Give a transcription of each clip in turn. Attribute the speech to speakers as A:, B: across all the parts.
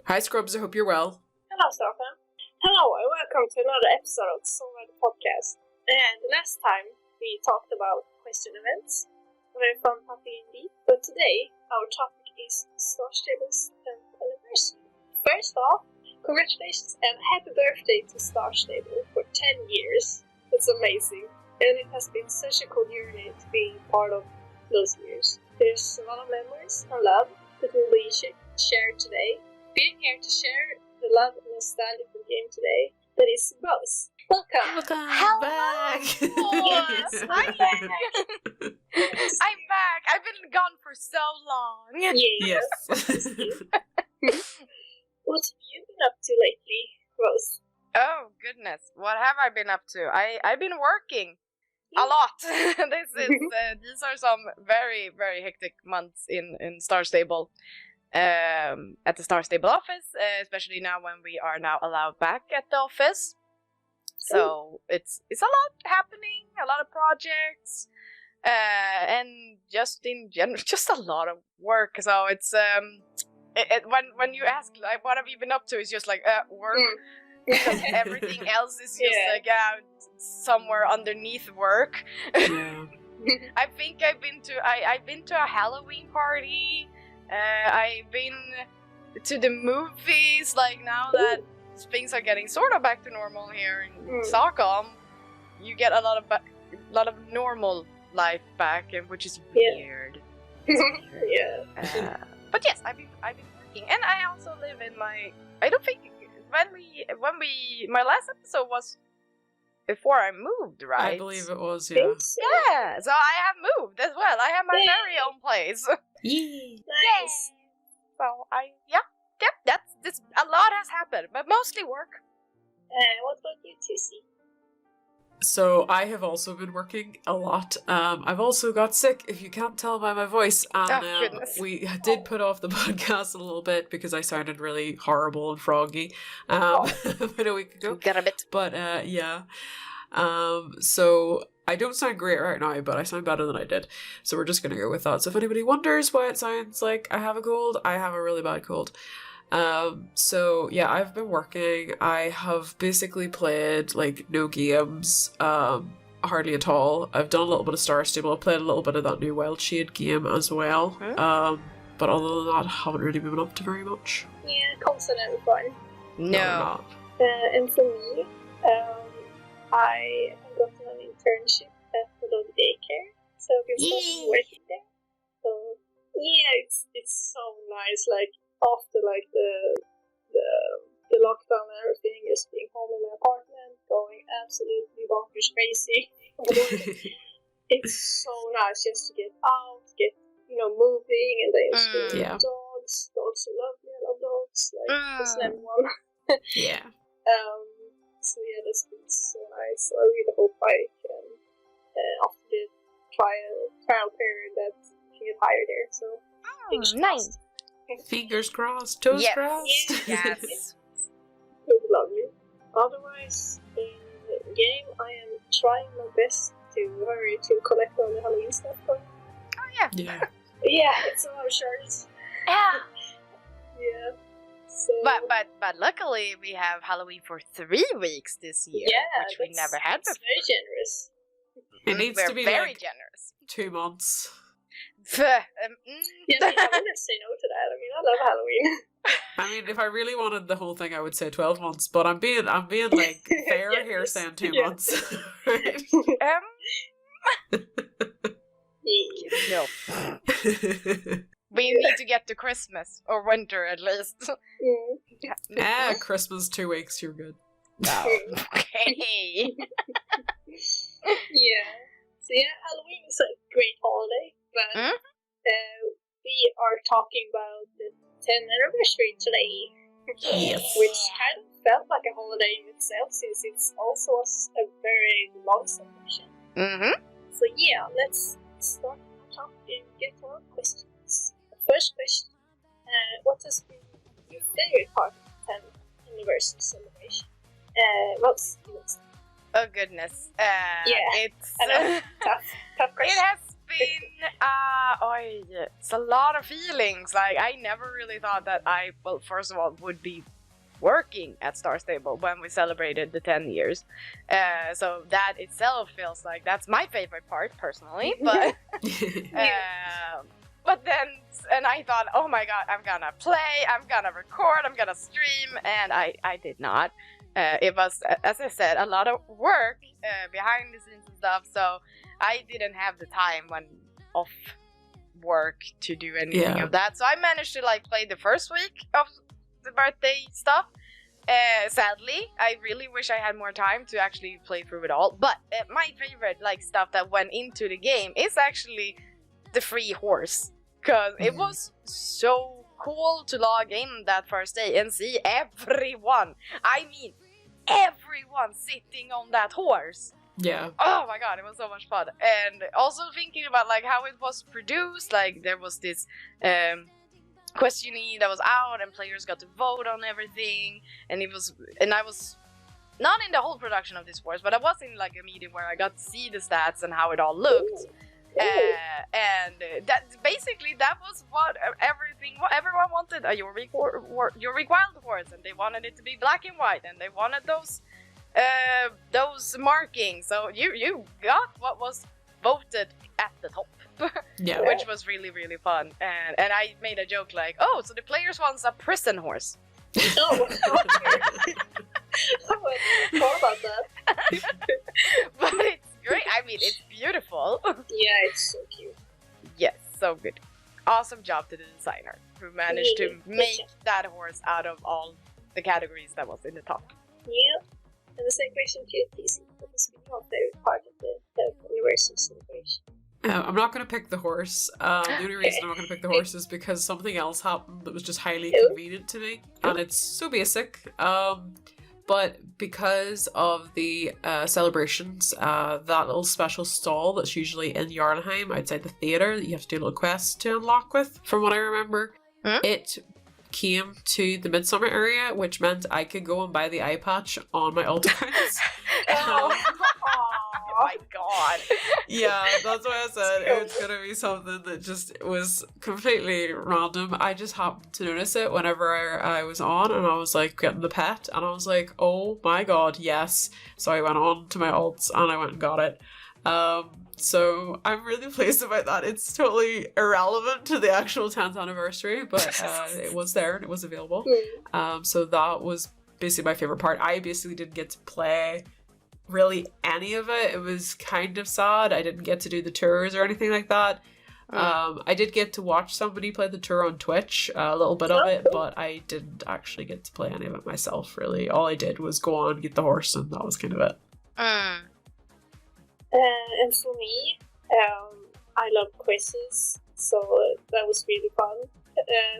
A: Hi Scrubs, I hope you're well.
B: Hello, Stefan. Hello, and welcome to another episode of Sso 10Th podcast. And last time we talked about question events, very fun topic indeed. But today our topic is Star Stable's 10th anniversary. First off, congratulations and happy birthday to Star Stable for 10 years. It's amazing, and it has been such a cool journey to be part of those years. There's a lot of memories and love that will be shared today. Being here to share the love and nostalgia for the game today, that is Rose. Welcome
C: back.
A: Yes.
C: I'm back. I'm back. I've been gone for so long.
A: Yes.
B: What have you been up to lately, Rose?
C: Oh goodness, what have I been up to? I've been working a lot. These are some very, very hectic months in Star Stable. At the Star Stable office, especially now when we are now allowed back at the office. So it's a lot happening, a lot of projects, and just in general, just a lot of work. So it's when you ask like what have you been up to, it's just like work. Because everything else is just like somewhere underneath work.
A: Yeah.
C: I think I've been to a Halloween party. I've been to the movies, like now that things are getting sort of back to normal here in Stockholm, you get a lot of normal life back, which is weird. It's weird. But yes, I've been working, and I also live in my. I don't think when we my last episode was before I moved, right?
A: I believe it was, yeah.
C: Yeah, so I have moved as well. I have my very own place.
A: Yeah.
B: Nice.
C: So that's a lot has happened, but mostly work.
B: What about you, Cece?
A: So I have also been working a lot. I've also got sick, if you can't tell by my voice. And we did put off the podcast a little bit because I sounded really horrible and froggy about a week ago.
C: Got a bit.
A: But yeah. So I don't sound great right now, but I sound better than I did. So we're just going to go with that. So if anybody wonders why it sounds like I have a cold, I have a really bad cold. So yeah, I've been working. I have basically played like no games, hardly at all. I've done a little bit of Star Stable. I played a little bit of that new Wild Shade game as well. But other than that, I haven't really been up to very much.
B: Yeah, constant and fun.
C: No.
B: And for me, I have gotten an internship at the local daycare, so I've been starting working there. So yeah, it's so nice. Like after like the lockdown and everything, just being home in my apartment, going absolutely bonkers crazy. It's so nice just to get out, get moving, and then dogs. Dogs are lovely. I love dogs. Like just everyone.
A: Yeah.
B: So yeah, that's been so nice. I really hope I can, after the trial period, that I can get hired there. So
C: nice.
A: Fingers crossed, toes crossed.
C: Yes.
B: It would be lovely. Otherwise, in the game, I am trying my best to hurry to collect all the Halloween stuff.
C: Oh yeah.
A: Yeah.
B: Yeah, it's a lot of shards.
C: Yeah.
B: Yeah. So,
C: but luckily we have Halloween for 3 weeks this year, which we never had before.
B: Very generous.
A: It needs to be
C: very
A: like
C: generous.
A: 2 months.
B: Yeah, I wouldn't say no to that. I mean, I love Halloween.
A: I mean, if I really wanted the whole thing, I would say 12 months. But I'm being like fair here, saying 2 months. Right?
C: No. We need to get to Christmas or winter at least.
A: Christmas 2 weeks. You're good.
C: Oh, okay.
B: Yeah. So yeah, Halloween is a great holiday, but we are talking about the 10th anniversary today.
A: Yes.
B: Which kind of felt like a holiday in itself, since it's also a very long celebration. So yeah, let's start our talk and get to our questions. The first question, what has been your favorite part of the 10th anniversary celebration? Oh
C: goodness.
B: yeah.
C: It's
B: tough question.
C: It has it's a lot of feelings. Like, I never really thought that first of all, would be working at Star Stable when we celebrated the 10 years. So that itself feels like that's my favorite part, personally. But, but then, and I thought, oh my god, I'm gonna play, I'm gonna record, I'm gonna stream, and I did not. It was, as I said, a lot of work behind the scenes and stuff, so I didn't have the time when off work to do anything of that. So I managed to like play the first week of the birthday stuff. Sadly, I really wish I had more time to actually play through it all. But my favorite like stuff that went into the game is actually the free horse, because it was so cool to log in that first day and see everyone. I mean, everyone sitting on that horse.
A: Yeah.
C: Oh my god, it was so much fun. And also thinking about like how it was produced, like there was this questionnaire that was out and players got to vote on everything, and I was not in the whole production of this horse, but I was in like a meeting where I got to see the stats and how it all looked. And that was what everyone wanted, a Jorvik Wild horse, and they wanted it to be black and white, and they wanted those markings. So you got what was voted at the top.
A: Yeah.
C: Which was really, really fun. And I made a joke like, oh, so the players wants a prison horse.
B: Oh, I thought about that.
C: But it's great. I mean, it's beautiful.
B: Yeah, it's so cute.
C: Yes, so good. Awesome job to the designer who managed to make that horse out of all the categories that was in the top.
B: Yeah. And the same question to you, Cece. What has been your favorite part of the anniversary celebration?
A: I'm not going to pick the horse. The only reason I'm not going to pick the horse is because something else happened that was just highly convenient to me. And it's so basic. But because of the celebrations, that little special stall that's usually in Jarlheim outside the theatre that you have to do little quests to unlock with, from what I remember, it came to the Midsummer area, which meant I could go and buy the eye patch on my alt accounts.
C: Oh my god.
A: Yeah, that's why I said it's gonna be something that just was completely random. I just happened to notice it whenever I was on, and I was like getting the pet, and I was like, oh my god, yes. So I went on to my alts and I went and got it. So I'm really pleased about that. It's totally irrelevant to the actual 10th anniversary, but it was there and it was available. So that was basically my favorite part. I basically didn't get to play really any of it. It was kind of sad. I didn't get to do the tours or anything like that. I did get to watch somebody play the tour on Twitch, a little bit of it, but I didn't actually get to play any of it myself, really. All I did was go on, get the horse, and that was kind of it.
B: And for me, I love quizzes, so that was really fun.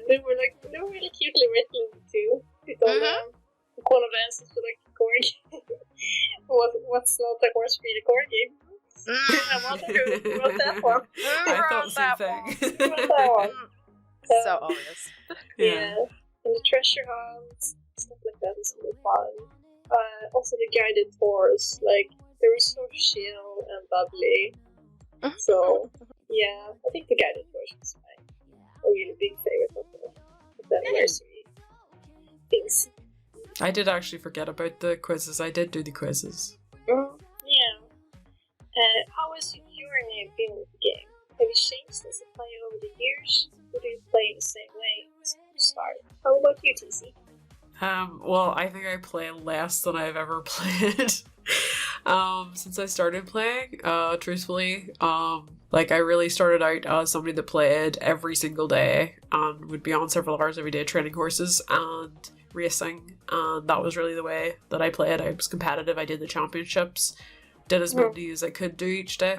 B: They were really cutely written too. With all the corner answers for like corgi. What's not a horse breed, a corgi? I wonder who wrote that one.
A: I thought the same thing.
B: Who wrote that one?
C: So obvious.
B: Yeah, and the treasure hunts, stuff like that is really fun. Also the guided tours, like they were so chill and bubbly. So yeah, I think the guided tours was a really big favorite of the anniversary things.
A: I did actually forget about the quizzes. I did do the quizzes.
B: Yeah. How has your name been with the game? Have you changed as a player over the years? Or do you play the same way as you started? How about you, TC?
A: Well, I think I play less than I've ever played. Since I started playing, truthfully. Like, I really started out as somebody that played every single day and would be on several hours every day training horses and racing, and that was really the way that I played. I was competitive. I did the championships, did as many as I could do each day.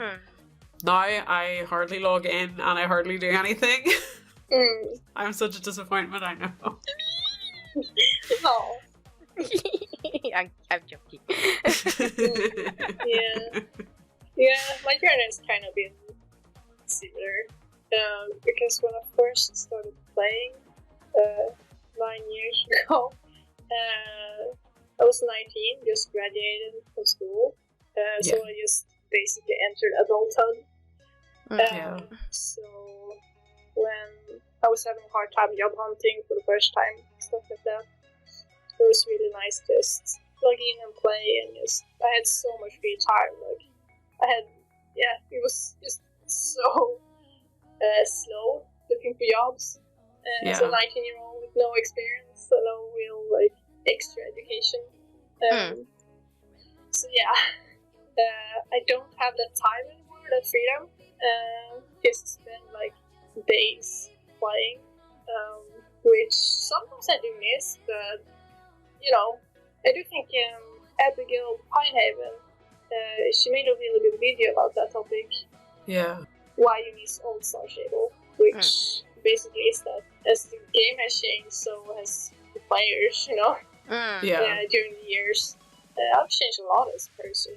A: Now I hardly log in and I hardly do anything. I'm such a disappointment, I know.
B: Oh.
C: I'm joking.
B: Yeah, my journey has kind of been similar. Because when I first started playing 9 years ago, I was 19, just graduated from school. So I just basically entered adulthood.
A: Yeah.
B: So when I was having a hard time job hunting for the first time, stuff like that, it was really nice just plug in and play, and just I had so much free time. Like it was just so slow looking for jobs. As a 19-year-old with no experience, so no real like extra education. So I don't have that time anymore, that freedom. Just spend like days playing, which sometimes I do miss, but I do think Abigail Pinehaven, she made a really good video about that topic.
A: Yeah.
B: Why you miss old Star Stable, which basically is that as the game has changed, so has the players, during the years. I've changed a lot as a person.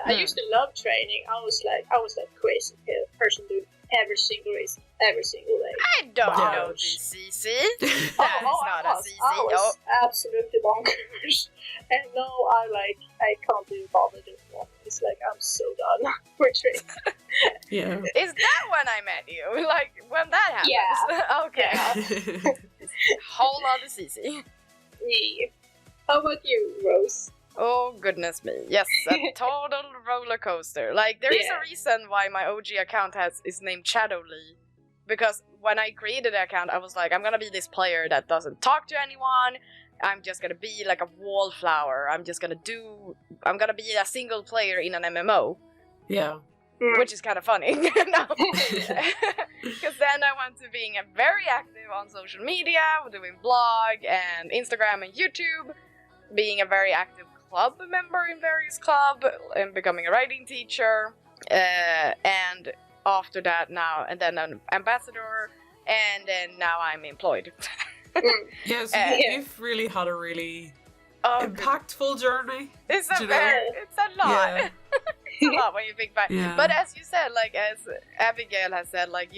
B: I used to love training. I was that crazy person doing every single race, every single day.
C: I don't know this, Cece.
B: I was absolutely bonkers. And now I can't do bother anymore. It's like I'm so done with training.
A: Yeah.
C: Is that when I met you? Like when that happens?
B: Yeah.
C: Okay. Yeah. Whole other Cece.
B: Yeah. How about you, Rose?
C: Oh goodness me, yes, a total roller coaster. Like there is a reason why my OG account is named Shadowly, because when I created the account I was like, I'm gonna be this player that doesn't talk to anyone, I'm just gonna be like a wallflower, I'm gonna be a single player in an MMO.
A: Yeah.
C: Which is kind of funny. Because then I went to being very active on social media, doing blog and Instagram and YouTube, being a very active club member in various clubs, and becoming a writing teacher, and after that then an ambassador, and then now I'm employed.
A: Yes, you've really had a really impactful journey.
C: It's a lot. Yeah. It's a lot when you think back. Yeah. But as you said, like as Abigail has said, like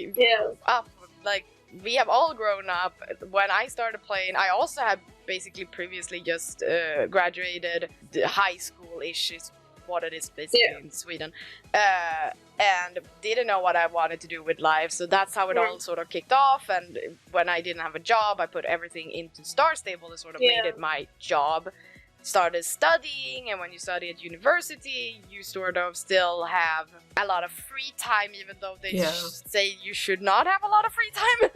C: we have all grown up. When I started playing, I also had basically previously just graduated high school-ish is what it is basically in Sweden, and didn't know what I wanted to do with life, so that's how it all sort of kicked off. And when I didn't have a job, I put everything into Star Stable and sort of made it my job. Started studying, and when you study at university you sort of still have a lot of free time, even though they say you should not have a lot of free time.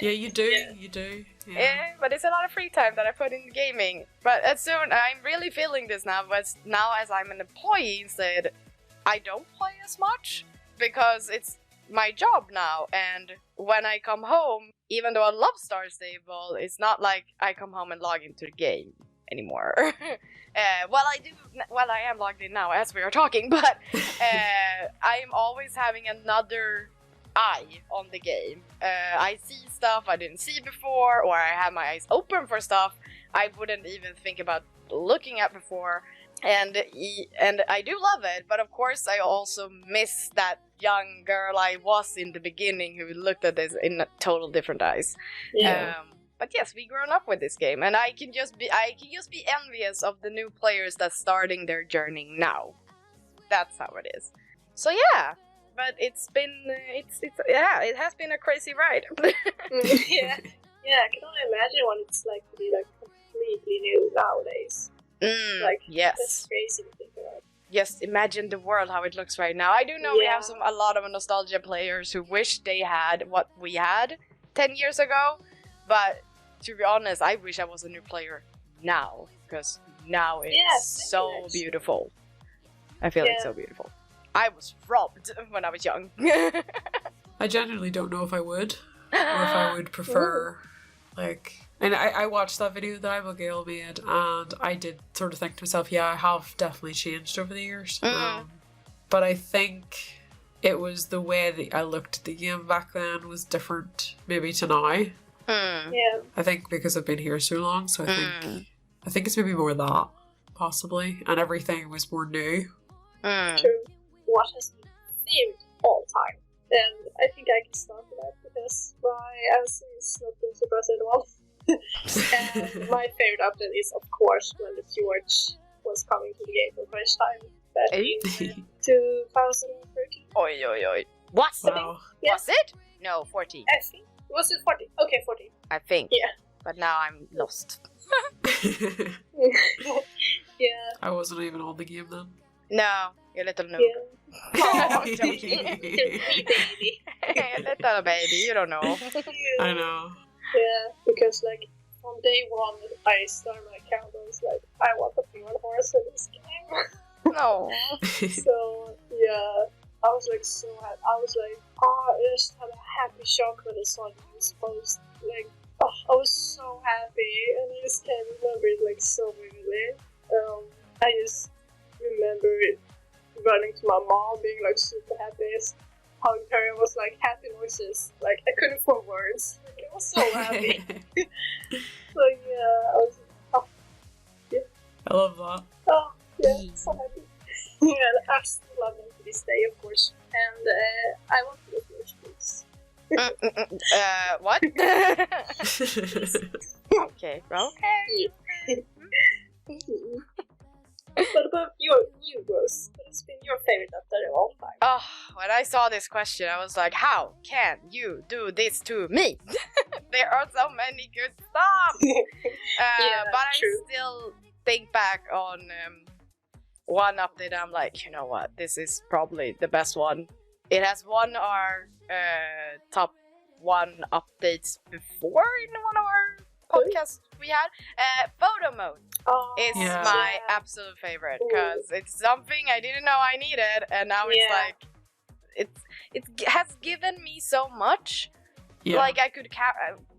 A: Yeah, you do.
C: Yeah, but it's a lot of free time that I put in gaming. But as soon, I'm really feeling this now, but now as I'm an employee instead, I don't play as much because it's my job now. And when I come home, even though I love Star Stable, it's not like I come home and log into the game anymore. I am logged in now as we are talking, but I'm always having another eye on the game. I see stuff I didn't see before, or I have my eyes open for stuff I wouldn't even think about looking at before, and I do love it. But of course I also miss that young girl I was in the beginning who looked at this in total different eyes. But yes, we grown up with this game, and I can just be envious of the new players that's starting their journey now. That's how it is. So yeah, but it has been a crazy ride.
B: I can only imagine what it's like to be like completely new nowadays. That's crazy to think about.
C: Just imagine the world how it looks right now. I do know we have a lot of nostalgia players who wish they had what we had 10 years ago. But to be honest, I wish I was a new player now, because now it's so beautiful. I feel it's so beautiful. I was robbed when I was young.
A: I genuinely don't know if I would, or if I would prefer, and I watched that video that Abigail made, and I did sort of think to myself, I have definitely changed over the years. But I think it was the way that I looked at the game back then was different maybe to now. I think because I've been here so long, so I think it's maybe more that, possibly, and everything was more new.
B: True. What has been favorite all time? And I think I can start with that because my answer is not going to surprise anyone. And my favorite update is, of course, when the Fjords was coming to the game for the first time back in 2013.
C: Oi. Was it?
A: Wow.
C: Was it? No, 14.
B: I think. Was it 40? Okay, 40.
C: I think.
B: Yeah.
C: But now I'm lost.
B: Yeah.
A: I wasn't even on the game then.
C: No, you little noob.
B: Yeah.
C: Oh, I'm joking.
B: You're wee baby.
C: Little baby, you don't know.
A: I know.
B: Yeah, because like from day one I started my account, I was like, I want to be on horse in this game.
C: No.
B: So yeah, I was like so happy. I was like, oh, I just had a happy shock when I saw the news post. Like, oh, I was so happy, and I just can't remember it like so vividly. I just remember it running to my mom, being like super happy, hugged her, and was like happy noises. Like I couldn't form words. Like, I was so happy. So yeah, I was. Oh, yeah.
A: I love that.
B: Oh yeah, so happy. Yeah, and I still love them to this day, of course. And I want to go to your schools.
C: What? Okay.
B: What about your new Rose? What has been your favorite after all time?
C: Oh, when I saw this question, I was like, how can you do this to me? There are so many good stuff!
B: Yeah,
C: but
B: true.
C: I still think back on one update, I'm like, you know what, this is probably the best one. It has won our top 1 updates before in one of our podcasts we had. Photo mode is
A: Yeah.
C: my absolute favorite, because it's something I didn't know I needed, and now it's
B: Yeah.
C: like, it has given me so much.
A: Yeah.
C: Like I could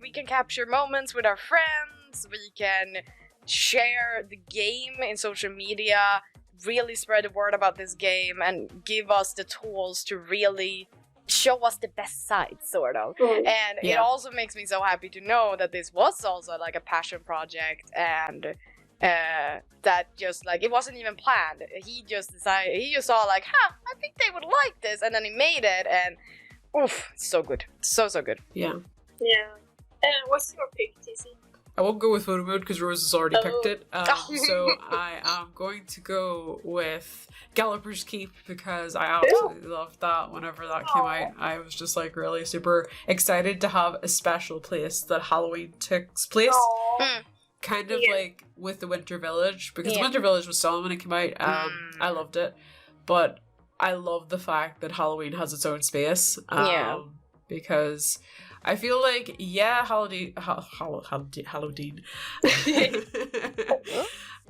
C: we can capture moments with our friends, we can share the game in social media, really spread the word about this game, and give us the tools to really show us the best side, sort of. And it
A: Yeah.
C: also makes me so happy to know that this was also like a passion project, and that just like, it wasn't even planned. He just decided, he just saw like, I think they would like this, and then he made it, and oof, so good. So good.
A: Yeah.
B: Yeah. And what's your pick, TC?
A: I won't go with photo mode because Rose has already picked it.
C: Oh.
A: So I am going to go with Galloper's Keep because I absolutely loved that whenever that came out. I was just like really super excited to have a special place that Halloween takes place.
B: Aww.
A: Kind of
B: Yeah.
A: like with the Winter Village, because the
C: Yeah.
A: Winter Village was selling when it came out. I loved it. But I love the fact that Halloween has its own space.
C: Yeah.
A: Because I feel like, yeah, Halloween.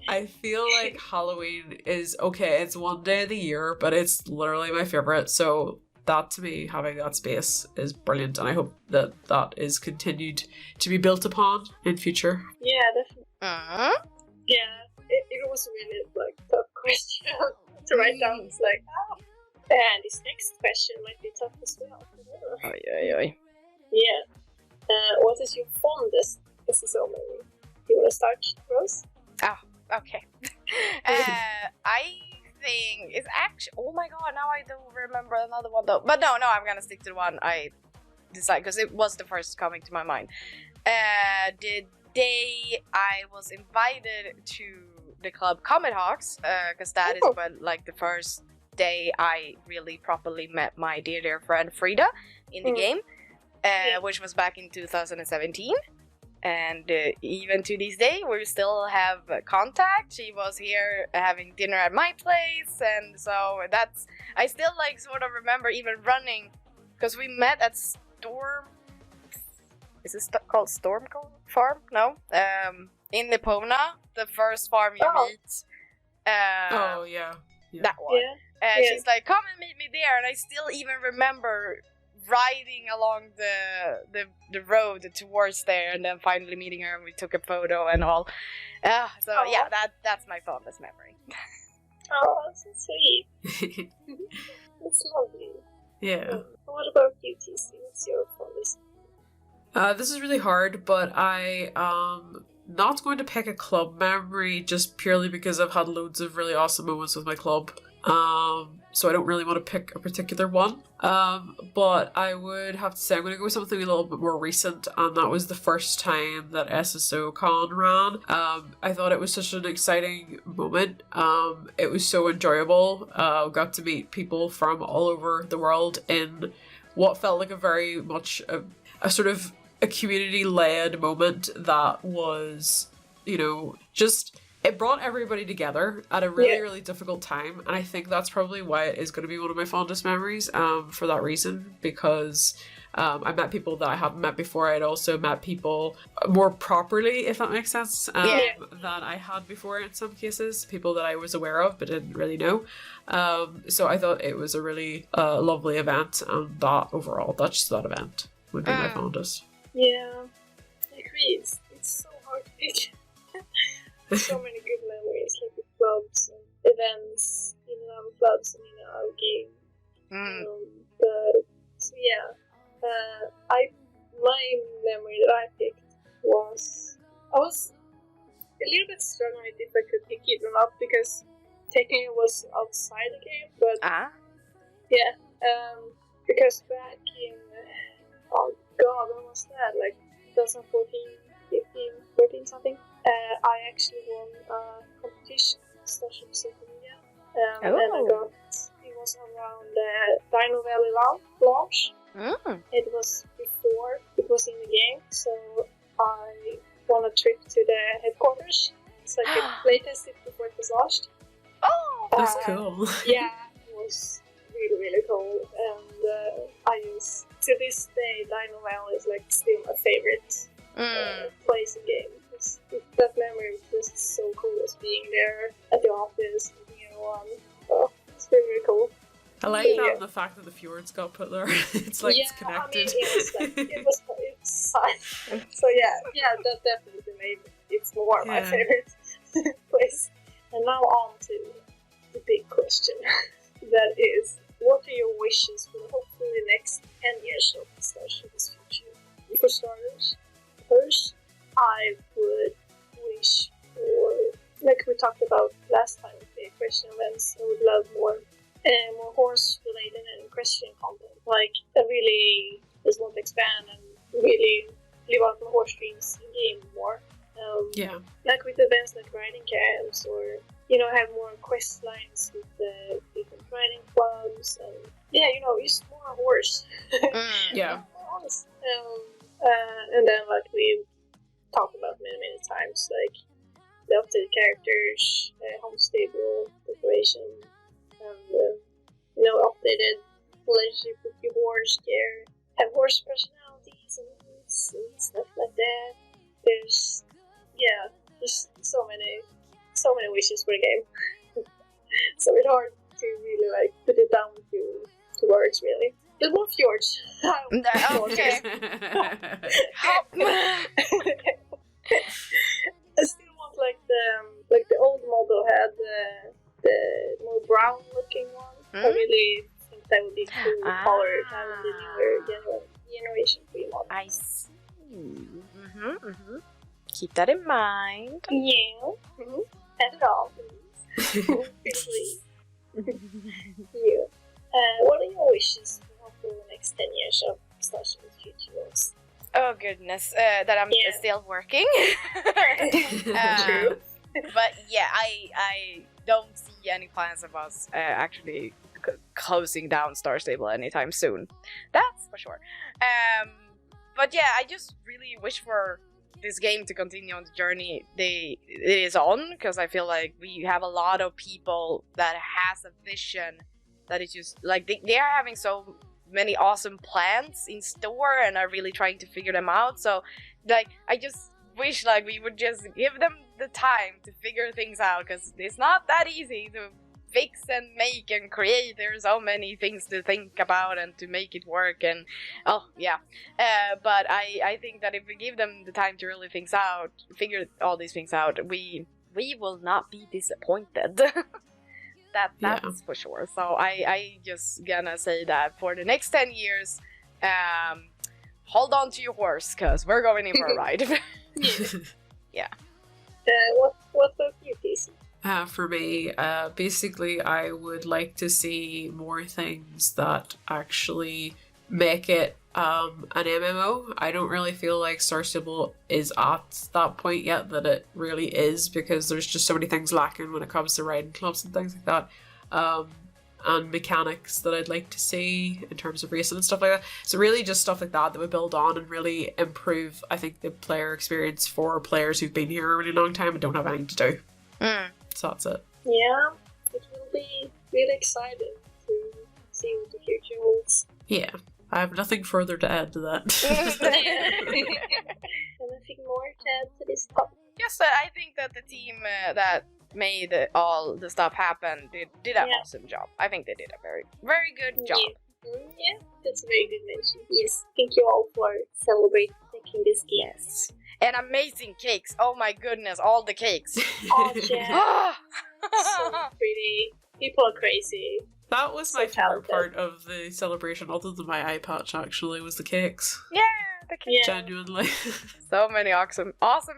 A: I feel like Halloween is okay. It's one day of the year, but it's literally my favorite. So that, to me, having that space is brilliant, and I hope that that is continued to be built upon in future.
B: Yeah, definitely. Yeah, it was really like tough question to write down. It's like, and this next question might be tough as well.
C: Oi.
B: Yeah. What is your fondest SSO memory? You want to start, Rose?
C: Okay. I think it's actually, oh my god, now I don't remember another one though. But no, I'm gonna stick to the one I decided, because it was the first coming to my mind. The day I was invited to the club KomicRose, because that is when, like, the first day I really properly met my dear friend Frida in the game, which was back in 2017. And even to this day, we still have contact. She was here having dinner at my place, and so that's, I still like sort of remember even running, because we met at Storm. Is this called Storm Farm? No. In Lipona, the first farm you meet.
A: Yeah.
C: That one.
B: Yeah.
C: She's like, come and meet me there, and I still even remember riding along the road towards there, and then finally meeting her, and we took a photo and all. Yeah, that's my fondest memory.
B: Oh, that's so sweet. That's lovely.
A: Yeah.
B: What about you, TC? What's your fondest?
A: This is really hard, but I not going to pick a club memory just purely because I've had loads of really awesome moments with my club. So I don't really want to pick a particular one. But I would have to say I'm going to go with something a little bit more recent, and that was the first time that SSOCon ran. I thought it was such an exciting moment. It was so enjoyable. Got to meet people from all over the world in what felt like a very much a sort of a community-led moment that was, you know, just... It brought everybody together at a really, really difficult time, and I think that's probably why it is going to be one of my fondest memories, for that reason, because I met people that I hadn't met before. I'd also met people more properly, if that makes sense, than I had before in some cases, people that I was aware of but didn't really know. So I thought it was a really lovely event, and that overall, that event would be my fondest.
B: Yeah, I agree. It's so hard to pick. So many good memories, like with clubs and events, in and out of clubs and in and out of games. But so yeah, my memory that I picked was I was a little bit struggling if I could pick it or not, because technically it was outside the game, but because back in when was that? Like 2014, 15, 14 something. I actually won a competition on social media, and I got, it was around the Dino Valley launch. It was before it was in the game, so I won a trip to the headquarters. It's like a playtest before it was launched.
C: Oh,
A: that's cool.
B: Yeah, it was really, really cool, and I use, to this day, Dino Valley is like still my favorite place in game. That memory was just so cool, as being there at the office, meeting everyone. Oh, it's really, really cool.
A: I like that, the fact that the fjords got put there. It's like it's connected.
B: I mean, it was so that definitely made it's more my favorite place. And now on to the big question. That is, what are your wishes for hopefully the next 10 years of Star Service future? For starters, first, I would wish for, like we talked about last time with the equestrian events, I would love more horse-related and equestrian content. Like, I really just want to expand and really live out the horse dreams in game more. Like with events like riding camps, or, you know, have more quest lines with the different riding clubs, and just more horse. More horse. And then, like we talked about many times, like the updated characters, home stable decoration, and updated relationship with your horse, have horse personalities and stuff like that. There's so many wishes for the game. So it's hard to really like put it down to words, really. There's more fjords.
C: Okay.
B: I still want like the old model had the more brown looking one. I really think that would be cool color to have the newer generation 3 model.
C: I see. Keep that in mind.
B: Yeah. Have it all, please. Yeah. What are your wishes for the next 10 years of Star Service future?
C: Oh goodness, that I'm still working.
B: True.
C: But yeah, I don't see any plans of us actually closing down Star Stable anytime soon. That's for sure. But yeah, I just really wish for this game to continue on the journey it is on, because I feel like we have a lot of people that has a vision that is just like they are having so many awesome plans in store and are really trying to figure them out. So like I just wish like we would just give them the time to figure things out, because it's not that easy to fix and make and create. There's so many things to think about and to make it work, and but I think that if we give them the time to really figure all these things out, we will not be disappointed. That's for sure. So I just gonna say that for the next 10 years, hold on to your horse, because we're going in for a ride.
B: Yeah. What about you, Cece?
A: For me, basically, I would like to see more things that actually make it an MMO. I don't really feel like Star Stable is at that point yet that it really is, because there's just so many things lacking when it comes to riding clubs and things like that. And mechanics that I'd like to see in terms of racing and stuff like that. So really just stuff like that would build on and really improve, I think, the player experience for players who've been here a really long time and don't have anything to do. So that's it.
B: Yeah, it will be really exciting to see what the future holds.
A: Yeah, I have nothing further to add to that.
B: Anything more to add to this topic?
C: Yes, I think that the team that made all the stuff happen did an awesome job. I think they did a very, very good job.
B: Yeah, that's a very good mention. Yes, thank you all for celebrating this game.
C: Yes. And amazing cakes. Oh my goodness, all the cakes.
B: Oh, yeah. So pretty. People are crazy.
A: That was
B: So
A: my favorite
B: talented.
A: part of the celebration, other than my eye patch, actually, was the cakes.
C: Yeah, the cakes.
B: Yeah.
A: Genuinely.
C: So many awesome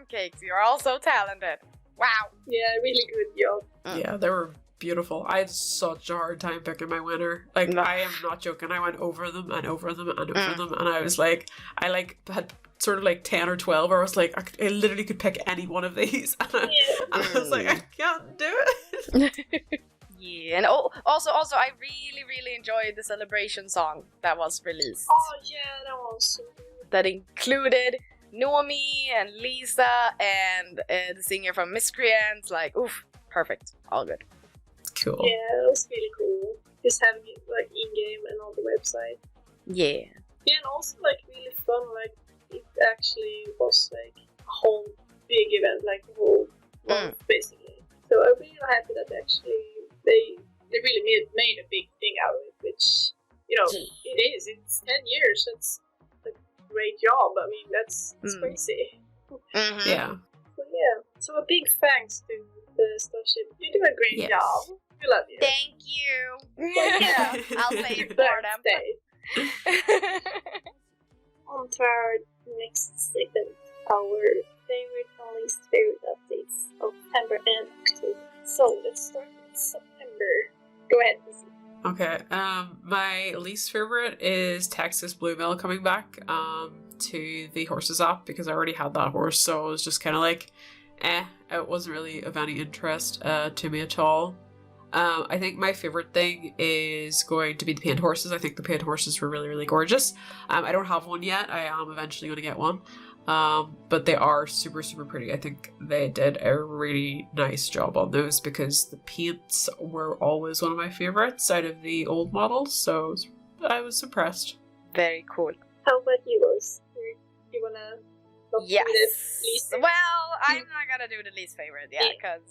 C: cakes. You're all so talented. Wow.
B: Yeah, really good job.
A: Yeah, they were beautiful. I had such a hard time picking my winner. Like,
C: No.
A: I am not joking. I went over them and over them and over them, and I was like, I had sort of like 10 or 12 where I was like, I literally could pick any one of these. And I was like, I can't do it.
C: Yeah, and also I really enjoyed the celebration song that was released.
B: Oh, yeah, that was so good.
C: That included Nomi and Lisa and the singer from Miscreants. Like, oof, perfect, all good.
A: Cool.
B: Yeah, it was really cool. Just having it like in-game and on the website.
C: Yeah.
B: Yeah, and also like really fun, like it actually was like a whole big event, like the whole month basically. So I'm really happy that actually they really made a big thing out of it, which, you know, it is. It's 10 years. That's a great job. I mean, that's crazy.
C: Mm-hmm.
A: Yeah.
B: So yeah, so a big thanks to the Starship. You do a great
A: Yes.
B: job. We love you.
C: Thank you.
B: Yeah.
C: I'll say it for them.
B: Birthday. On to our next segment, our favorite and least favorite updates of September and October. So let's start with September. Go ahead, Cece.
A: Okay, my least favorite is Texas Blue Mill coming back to the horses app, because I already had that horse, so I was just kind of like, it wasn't really of any interest to me at all. I think my favorite thing is going to be the paint horses. I think the paint horses were really gorgeous. I don't have one yet. I am eventually going to get one. But they are super pretty. I think they did a really nice job on those, because the paints were always one of my favorites out of the old models, so I was impressed.
C: Very cool.
B: How about you, Rose? You wanna not do
C: Yes.
B: the least favorite?
C: Well, I'm not gonna do the least favorite, because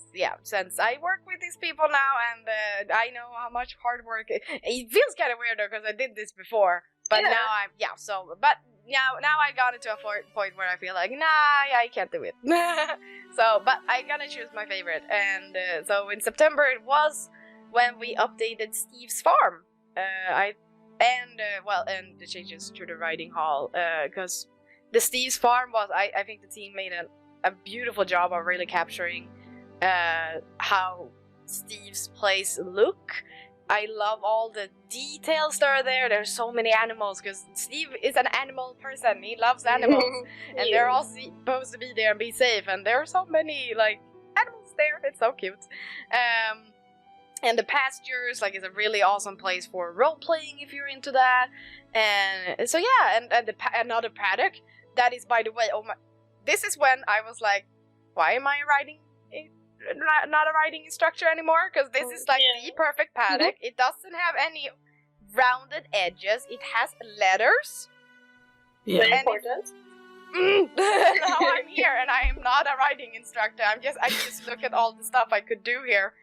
C: since I work with these people now and I know how much hard work it feels kind of weird though, because I did this before, but
B: Yeah.
C: now now I got into a point where I feel like I can't do it. So, but I'm gonna choose my favorite, and so in September it was when we updated Steve's farm. And the changes to the riding hall, because the Steve's farm was, I think the team made a beautiful job of really capturing how Steve's place look. I love all the details that are there. There's so many animals, because Steve is an animal person. He loves animals, and they're all supposed to be there and be safe. And there are so many like animals there. It's so cute. And the pastures, like, is a really awesome place for role playing if you're into that. And so and another paddock that is, by the way, this is when I was like, why am I not a riding instructor anymore? Because this is like the perfect paddock. It doesn't have any rounded edges. It has letters.
A: Yeah.
B: Very important.
C: Now I'm here and I am not a riding instructor. I just look at all the stuff I could do here.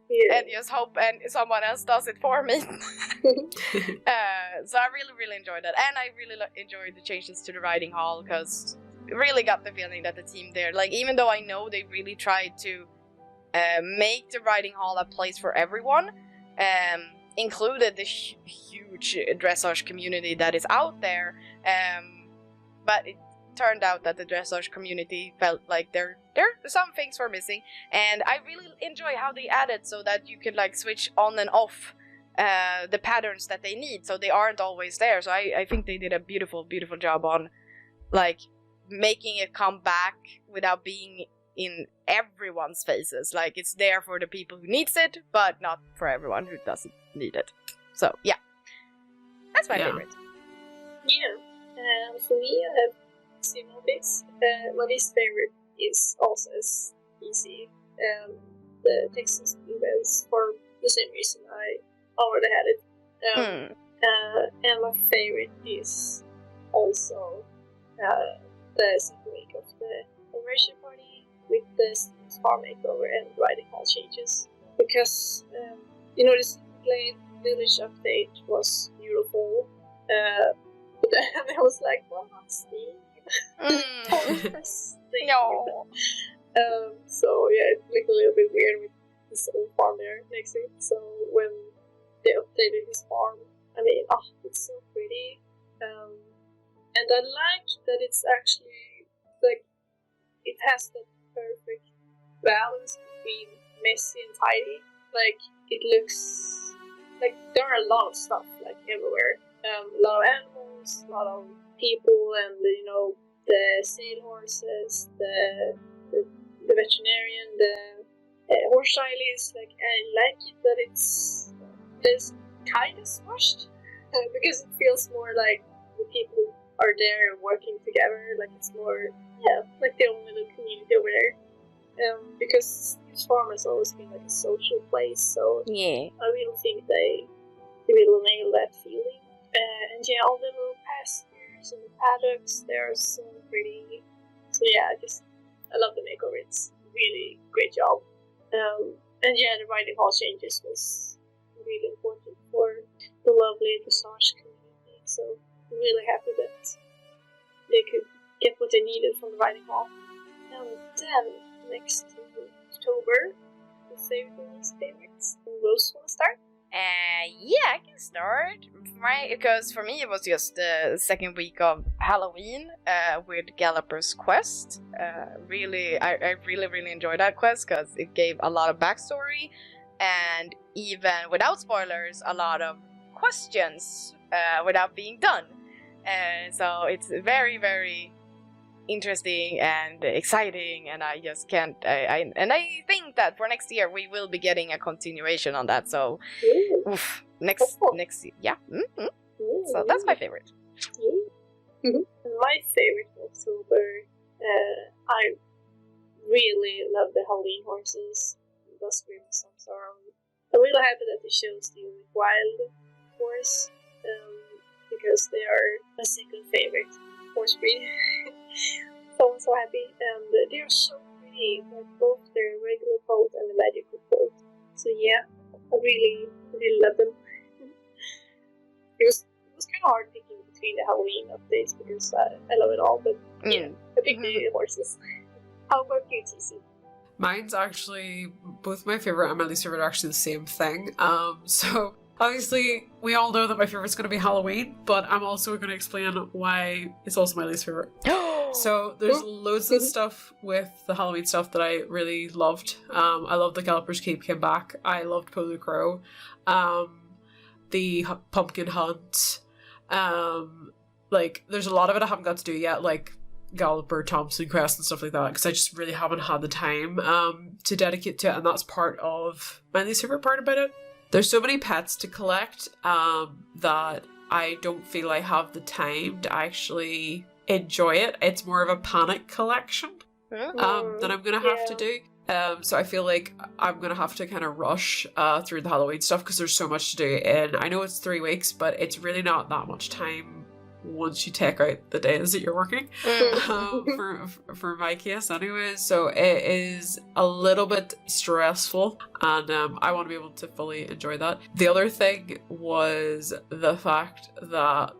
B: Yeah.
C: And just hope and someone else does it for me. So I really enjoyed that, and I really enjoyed the changes to the riding hall, because it really got the feeling that the team there, like, even though I know they really tried to make the riding hall a place for everyone, included the huge dressage community that is out there, but turned out that the dressage community felt like there some things were missing, and I really enjoy how they added so that you could like switch on and off the patterns that they need, so they aren't always there. So I think they did a beautiful job on like making it come back without being in everyone's faces. Like it's there for the people who needs it, but not for everyone who doesn't need it. So yeah, that's my favorite.
B: Yeah, for me, I have similar bits. My least favorite is also as easy. The Texas events for the same reason I already had it. And my favorite is also the second week of the conversion party with the farm makeover and riding hall changes. Because, the Silverglade village update was beautiful. But then I was like, well, not Steve.
C: No.
B: So yeah, it looked a little bit weird with his own farm there next to it. So when they updated his farm, I mean, it's so pretty. And I like that it's actually like it has that perfect balance between messy and tidy. Like it looks like there are a lot of stuff like everywhere. A lot of animals, a lot of people, and the sale horses, the veterinarian, the horse stylist. Like I like it that it's kind of smushed because it feels more like the people are there working together. Like it's more like their own little community over there. Because this farm has always been like a social place, so
C: yeah, I
B: really think they will nail that feeling. And yeah, all the little pastures and the paddocks, they're so pretty. So yeah, I love the makeover. It's really great job. And yeah, the riding hall changes was really important for the lovely dressage community. So I'm really happy that they could get what they needed from the riding hall. And then next to October, the favorites. Rose, want to start?
C: Yeah, I can start. Because for me it was just the second week of Halloween with Galloper's Quest. I really enjoyed that quest because it gave a lot of backstory and even without spoilers, a lot of questions without being done. So it's very, very interesting and exciting, and I just can't. I think that for next year we will be getting a continuation on that. So, next year, So that's my favorite.
B: My favorite of October. I really love the Halloween horses. Those Grim songs are. I'm really happy that they chose the wild horse because they are my second favorite horse breed. So I'm so happy, and they are so pretty, like both their regular coat and the magical coat. So yeah, I really love them. It was kind of hard picking between the Halloween updates because I love it all, but yeah, I picked the horses. How about you, Cece?
A: Mine's actually, both my favorite and my least favorite are actually the same thing. So obviously, we all know that my favorite's going to be Halloween, but I'm also going to explain why it's also my least favorite. So there's loads of stuff with the Halloween stuff that I really loved. I loved the Galloper's Cape came back. I loved Polo Crow. The pumpkin hunt. Like, there's a lot of it I haven't got to do yet, like Galloper, Thompson Crest and stuff like that, because I just really haven't had the time to dedicate to it, and that's part of my least favorite part about it. There's so many pets to collect that I don't feel I have the time to actually enjoy it. It's more of a panic collection that I'm going to have to do. So I feel like I'm going to have to kind of rush through the Halloween stuff because there's so much to do. And I know it's 3 weeks, but it's really not that much time once you take out the days that you're working, for my case anyway. So it is a little bit stressful, and I want to be able to fully enjoy that. The other thing was the fact that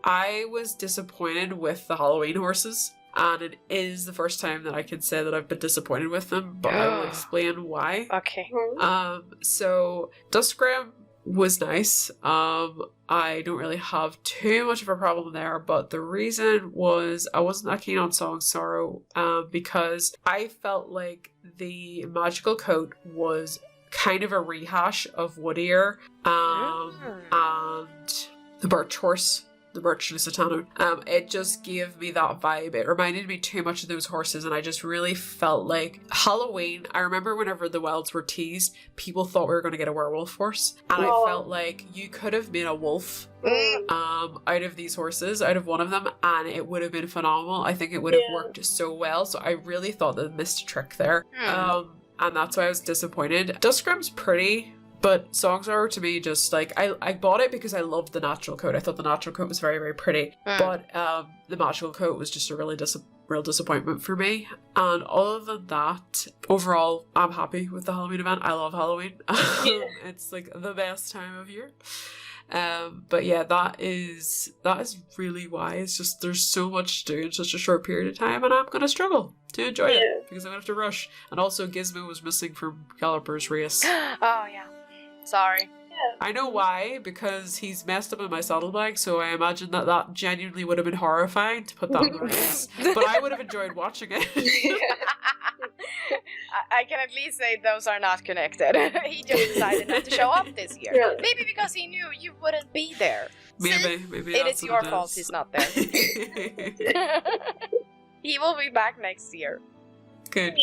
A: I was disappointed with the Halloween horses, and it is the first time that I can say that I've been disappointed with them, but I will explain why.
C: Okay.
A: So Duskgram was nice. I don't really have too much of a problem there, but the reason was I wasn't that keen on Song Sorrow because I felt like the magical coat was kind of a rehash of Woodier and the Birch Horse, the Birch Lusitano. It just gave me that vibe. It reminded me too much of those horses, and I just really felt like Halloween. I remember whenever the Wilds were teased, people thought we were going to get a werewolf horse, and I felt like you could have made a wolf out of these horses, out of one of them, and it would have been phenomenal. I think it would have worked so well, so I really thought they missed a trick there. And that's why I was disappointed. Duskgrim's pretty, but Song Sorrow to me just like I bought it because I loved the natural coat. I thought the natural coat was very, very pretty, but the magical coat was just a really real disappointment for me. And other than that, overall, I'm happy with the Halloween event. I love Halloween. It's like the best time of year. But yeah, that is really why. It's just there's so much to do in such a short period of time, and I'm gonna struggle to enjoy it because I'm gonna have to rush. And also, Gizmo was missing from Galloper's race.
C: Oh yeah, sorry.
A: I know why, because he's messed up in my saddlebag, so I imagine that genuinely would have been horrifying to put that in the race. But I would have enjoyed watching it.
C: I can at least say those are not connected. He just decided not to show up this year. Yeah. Maybe because he knew you wouldn't be there.
A: Maybe
C: it is your fault he's not there. He will be back next year.
A: Good.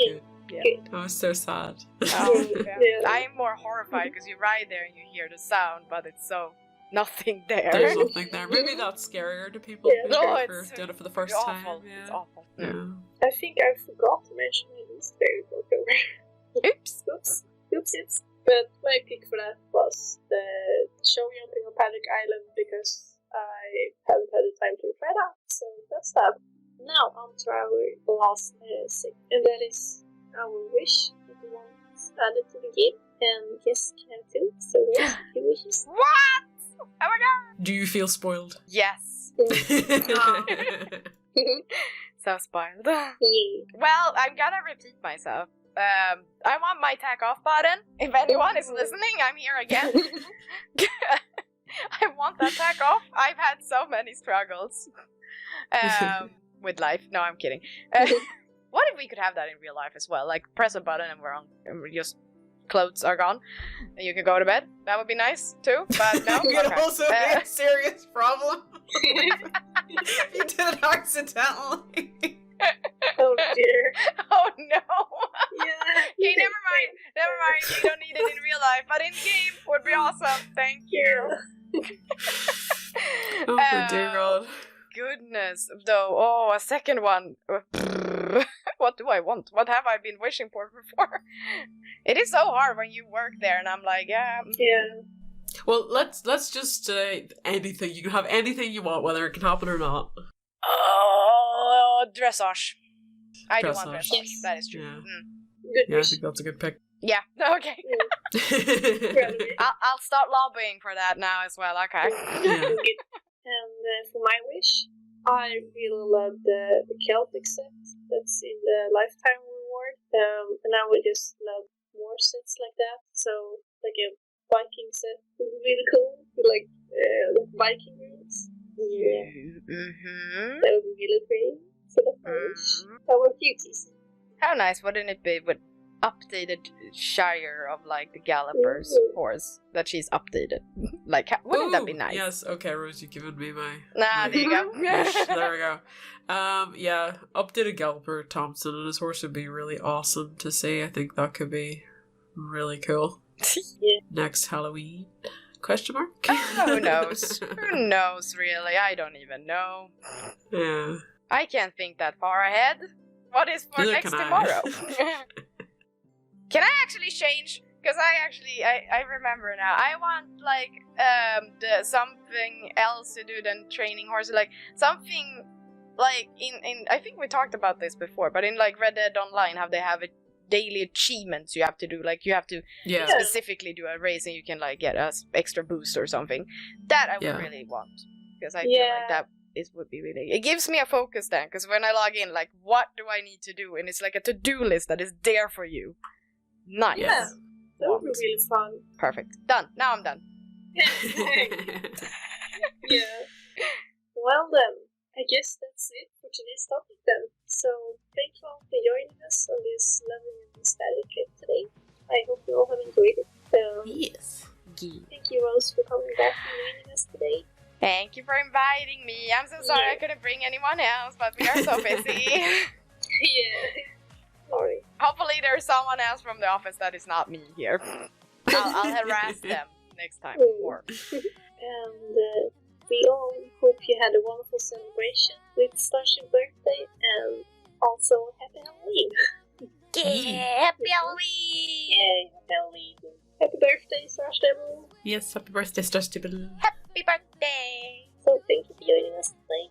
A: Yeah. I was so sad.
C: I'm more horrified because you ride there and you hear the sound, but it's so nothing there.
A: There's nothing there. Maybe that's scarier to people who did it for the first time. Yeah.
C: It's awful.
B: Yeah. I think I forgot to mention it is very over. Oops. But my pick for that was the show jumping on Pancake Island because I haven't had the time to try that. So that's that. Now on to our last segment, and that is our wish that we want added to the game. And yes, can have two. So what your wishes?
C: What? Oh my god!
A: Do you feel spoiled?
C: Yes. So spoiled. Well, I'm gonna repeat myself. I want my tack off button. If anyone is listening, I'm here again. I want that tack off. I've had so many struggles with life. No, I'm kidding. What if we could have that in real life as well? Like press a button and we're just clothes are gone and you can go to bed. That would be nice too. But no.
A: It could also be a serious problem. If you did it accidentally.
B: Oh dear.
C: Oh no.
B: Yeah.
C: Okay, never mind. You don't need it in real life, but in game would be awesome. Thank you.
A: Oh my dear God.
C: Goodness, though. A second one. What do I want? What have I been wishing for before? It is so hard when you work there, and I'm like, yeah.
A: Well, let's just anything. You can have anything you want, whether it can happen or not.
C: Oh, dressage. I do want dressage. Yes. That is true.
A: Yeah. I think that's a good pick.
C: Yeah. Okay. I'll start lobbying for that now as well. Okay.
A: Yeah.
B: And for my wish, I really love the Celtic set that's in the Lifetime Reward. And I would just love more sets like that. So, like a Viking set would be really cool. Like Viking roots. Yeah. That would be really pretty. So that's my wish. How about you, Cece?
C: How nice wouldn't it be with updated Shire of like the Galloper's horse that she's updated? Like, wouldn't that be nice?
A: Yes, okay, Rose, you've given me my...
C: Nah, there you go.
A: There we go. Yeah, updated Galloper Thompson and his horse would be really awesome to see. I think that could be really cool. Next Halloween? Question mark?
C: Who knows? Who knows, really? I don't even know.
A: Yeah.
C: I can't think that far ahead. What is for next tomorrow? Can I actually change? Because I remember now. I want like something else to do than training horses. Like something like in I think we talked about this before, but in like Red Dead Online, how they have a daily achievements you have to do. Like you have to specifically do a race and you can like get a extra boost or something. That I would really want. Because I feel like that would be really... It gives me a focus then. Because when I log in, like, what do I need to do? And it's like a to-do list that is there for you. Nice.
B: Yeah. That would be really fun.
C: Perfect. Done. Now I'm done.
B: Yeah. Well then, I guess that's it for today's topic then. So, thank you all for joining us on this lovely and nostalgic trip today. I hope you all have enjoyed it.
A: Yes.
B: Thank you, Rose, for coming back and joining us today.
C: Thank you for inviting me. I'm so sorry I couldn't bring anyone else, but we are so busy.
B: Yeah. Sorry.
C: Hopefully there's someone else from the office that is not me here. I'll harass them next time more.
B: And we all hope you had a wonderful celebration with Starship's birthday, and also happy Halloween.
C: Yeah, happy Halloween!
B: Yay, happy Halloween! Happy birthday, Starstable!
A: Yes, happy birthday, Starstable.
C: Happy birthday!
B: So thank you for joining us today.